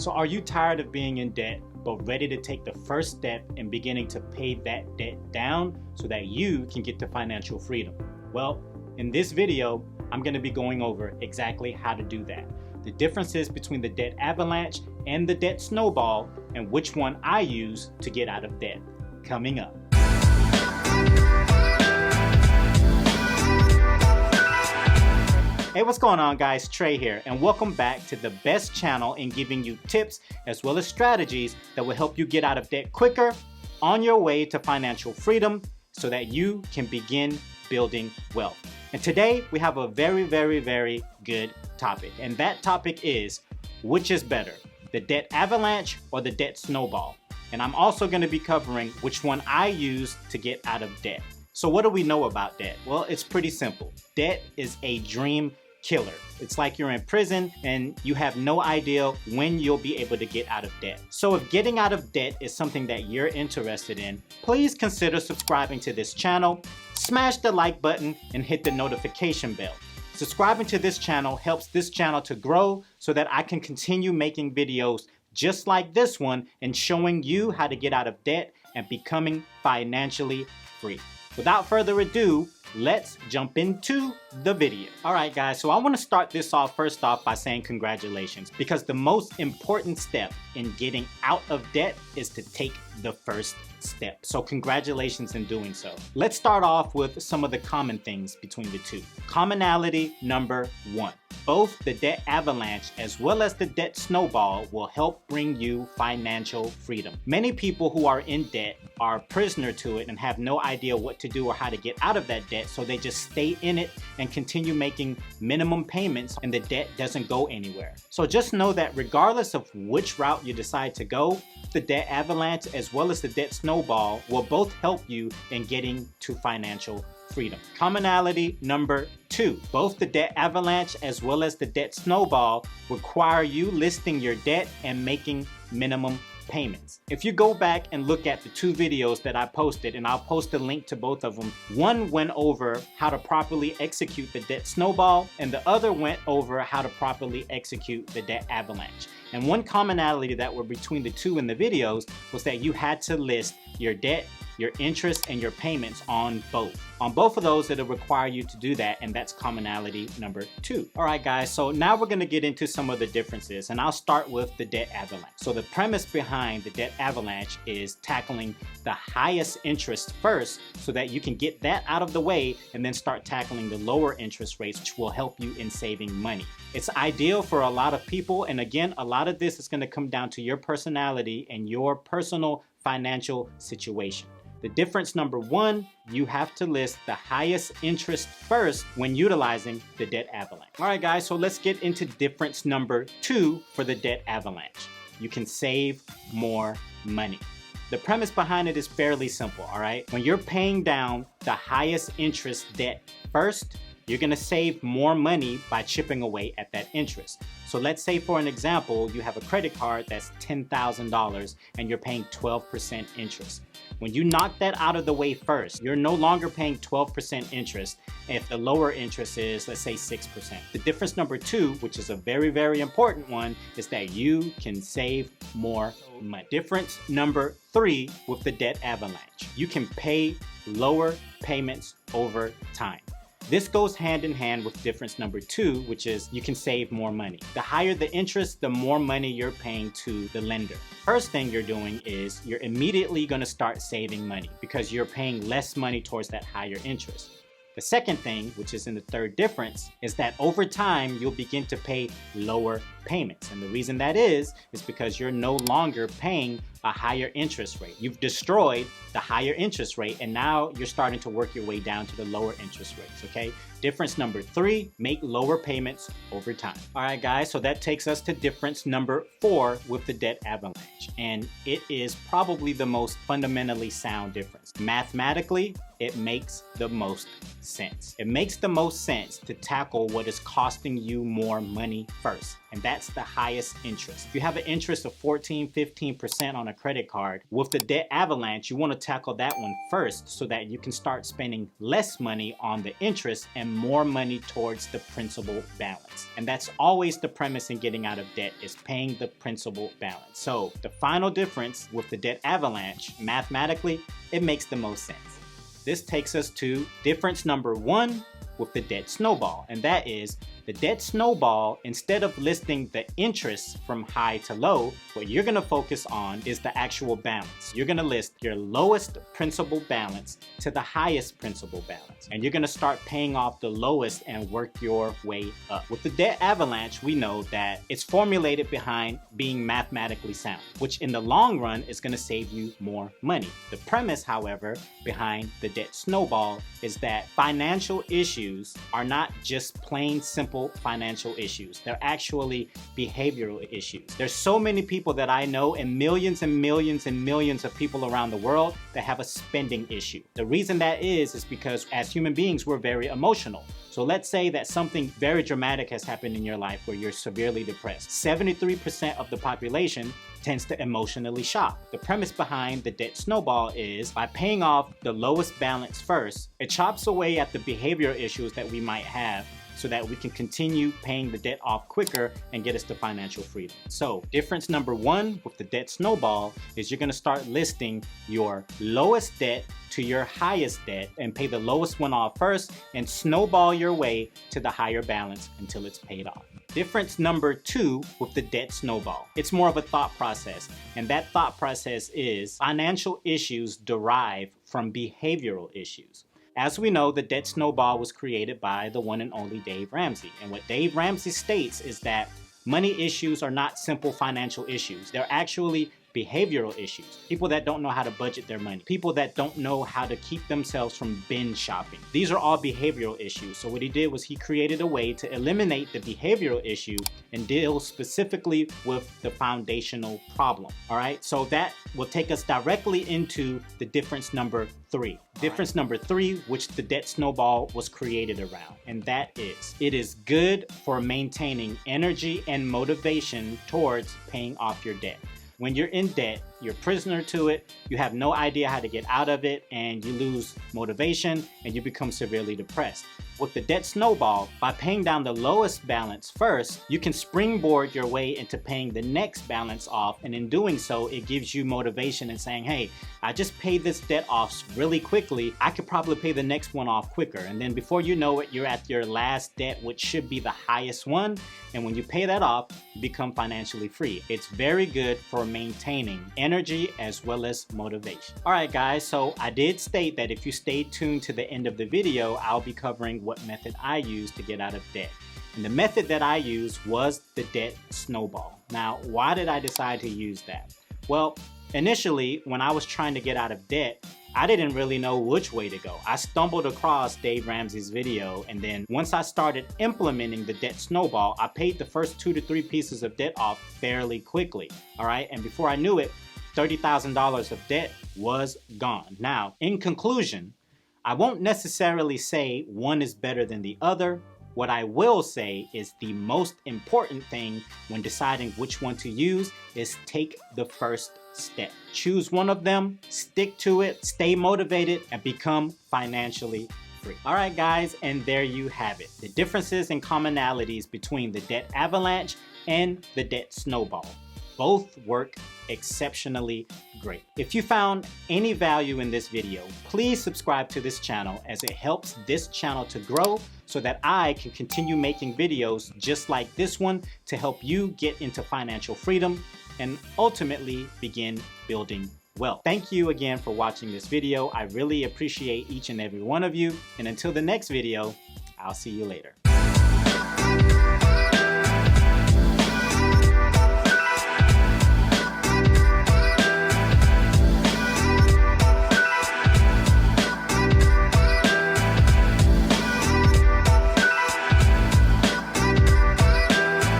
So are you tired of being in debt, but ready to take the first step in beginning to pay that debt down so that you can get to financial freedom? Well, in this video, I'm going to be going over exactly how to do that. The differences between the debt avalanche and the debt snowball, and which one I use to get out of debt. Coming up. Hey, what's going on, guys? Trey here, and welcome back to the best channel in giving you tips as well as strategies that will help you get out of debt quicker on your way to financial freedom so that you can begin building wealth. And today we have a very good topic, and that topic is, which is better, the debt avalanche or the debt snowball? And I'm also going to be covering which one I use to get out of debt. So what do we know about debt? Well, it's pretty simple. Debt is a dream killer. It's like you're in prison and you have no idea when you'll be able to get out of debt. So if getting out of debt is something that you're interested in, please consider subscribing to this channel, smash the like button, and hit the notification bell. Subscribing to this channel helps this channel to grow so that I can continue making videos just like this one and showing you how to get out of debt and becoming financially free. Without further ado, let's jump into the video. All right, guys, so I want to start this off first off by saying congratulations, because the most important step in getting out of debt is to take the first step. So congratulations in doing so. Let's start off with some of the common things between the two. Commonality number one. Both the debt avalanche as well as the debt snowball will help bring you financial freedom. Many people who are in debt are prisoner to it and have no idea what to do or how to get out of that debt, so they just stay in it and continue making minimum payments, and the debt doesn't go anywhere. So just know that regardless of which route you decide to go, the debt avalanche as well as the debt snowball will both help you in getting to financial freedom. Commonality number two. Both the debt avalanche as well as the debt snowball require you listing your debt and making minimum payments. If you go back and look at the two videos that I posted, and I'll post a link to both of them, one went over how to properly execute the debt snowball and the other went over how to properly execute the debt avalanche. And one commonality that were between the two in the videos was that you had to list your debt, your interest, and your payments on both. On both of those, it'll require you to do that, and that's commonality number two. All right, guys, so now we're gonna get into some of the differences, and I'll start with the debt avalanche. So the premise behind the debt avalanche is tackling the highest interest first so that you can get that out of the way and then start tackling the lower interest rates, which will help you in saving money. It's ideal for a lot of people, and again, a lot of this is gonna come down to your personality and your personal financial situation. The difference number one, you have to list the highest interest first when utilizing the debt avalanche. All right, guys, so let's get into difference number two for the debt avalanche. You can save more money. The premise behind it is fairly simple, all right? When you're paying down the highest interest debt first, you're gonna save more money by chipping away at that interest. So let's say, for an example, you have a credit card that's $10,000 and you're paying 12% interest. When you knock that out of the way first, you're no longer paying 12% interest if the lower interest is, let's say, 6%. The difference number two, which is a very important one, is that you can save more money. Difference number three with the debt avalanche. You can pay lower payments over time. This goes hand in hand with difference number two, which is you can save more money. The higher the interest, the more money you're paying to the lender. First thing you're doing is you're immediately going to start saving money because you're paying less money towards that higher interest. The second thing, which is in the third difference, is that over time you'll begin to pay lower payments. And the reason that is because you're no longer paying a higher interest rate. You've destroyed the higher interest rate, and now you're starting to work your way down to the lower interest rates, okay? Difference number three, make lower payments over time. All right, guys, so that takes us to difference number four with the debt avalanche. And it is probably the most fundamentally sound difference. Mathematically, it makes the most sense. It makes the most sense to tackle what is costing you more money first. and that's the highest interest. If you have an interest of 14, 15% on a credit card, with the debt avalanche, you want to tackle that one first so that you can start spending less money on the interest and more money towards the principal balance. And that's always the premise in getting out of debt, is paying the principal balance. So the final difference with the debt avalanche, mathematically, it makes the most sense. This takes us to difference number 1 with the debt snowball, and that is the debt snowball, instead of listing the interest from high to low, what you're going to focus on is the actual balance. You're going to list your lowest principal balance to the highest principal balance, and you're going to start paying off the lowest and work your way up. With the debt avalanche, we know that it's formulated behind being mathematically sound, which in the long run is going to save you more money. The premise, however, behind the debt snowball is that financial issues are not just plain simple financial issues. They're actually behavioral issues. There's so many people that I know, and millions and millions and millions of people around the world, that have a spending issue. The reason that is because as human beings, we're very emotional. So let's say that something very dramatic has happened in your life where you're severely depressed. 73% of the population tends to emotionally shop. The premise behind the debt snowball is by paying off the lowest balance first, it chops away at the behavioral issues that we might have so that we can continue paying the debt off quicker and get us to financial freedom. So difference number 1 with the debt snowball is you're gonna start listing your lowest debt to your highest debt and pay the lowest one off first and snowball your way to the higher balance until it's paid off. Difference number 2 with the debt snowball. It's more of a thought process, and that thought process is financial issues derive from behavioral issues. As we know, the debt snowball was created by the one and only Dave Ramsey. And what Dave Ramsey states is that money issues are not simple financial issues. They're actually behavioral issues. People that don't know how to budget their money. People that don't know how to keep themselves from binge shopping. These are all behavioral issues. So what he did was he created a way to eliminate the behavioral issue and deal specifically with the foundational problem. All right, so that will take us directly into the difference number 3. Difference number 3, which the debt snowball was created around, and that is, it is good for maintaining energy and motivation towards paying off your debt. When you're in debt, you're prisoner to it, you have no idea how to get out of it, and you lose motivation and you become severely depressed. With the debt snowball, by paying down the lowest balance first, you can springboard your way into paying the next balance off, and in doing so, it gives you motivation and saying, hey, I just paid this debt off really quickly, I could probably pay the next one off quicker. And then before you know it, you're at your last debt, which should be the highest one, and when you pay that off, you become financially free. It's very good for maintaining energy as well as motivation. All right, guys, so I did state that if you stay tuned to the end of the video, I'll be covering what method I use to get out of debt. And the method that I used was the debt snowball. Now, why did I decide to use that? Well, initially, when I was trying to get out of debt, I didn't really know which way to go. I stumbled across Dave Ramsey's video, and then once I started implementing the debt snowball, I paid the first 2 to 3 pieces of debt off fairly quickly. All right, and before I knew it, $30,000 of debt was gone. Now, in conclusion, I won't necessarily say one is better than the other. What I will say is the most important thing when deciding which one to use is take the first step. Choose one of them, stick to it, stay motivated, and become financially free. All right, guys, and there you have it. The differences and commonalities between the debt avalanche and the debt snowball. Both work exceptionally great. If you found any value in this video, please subscribe to this channel, as it helps this channel to grow so that I can continue making videos just like this one to help you get into financial freedom and ultimately begin building wealth. Thank you again for watching this video. I really appreciate each and every one of you. And until the next video, I'll see you later.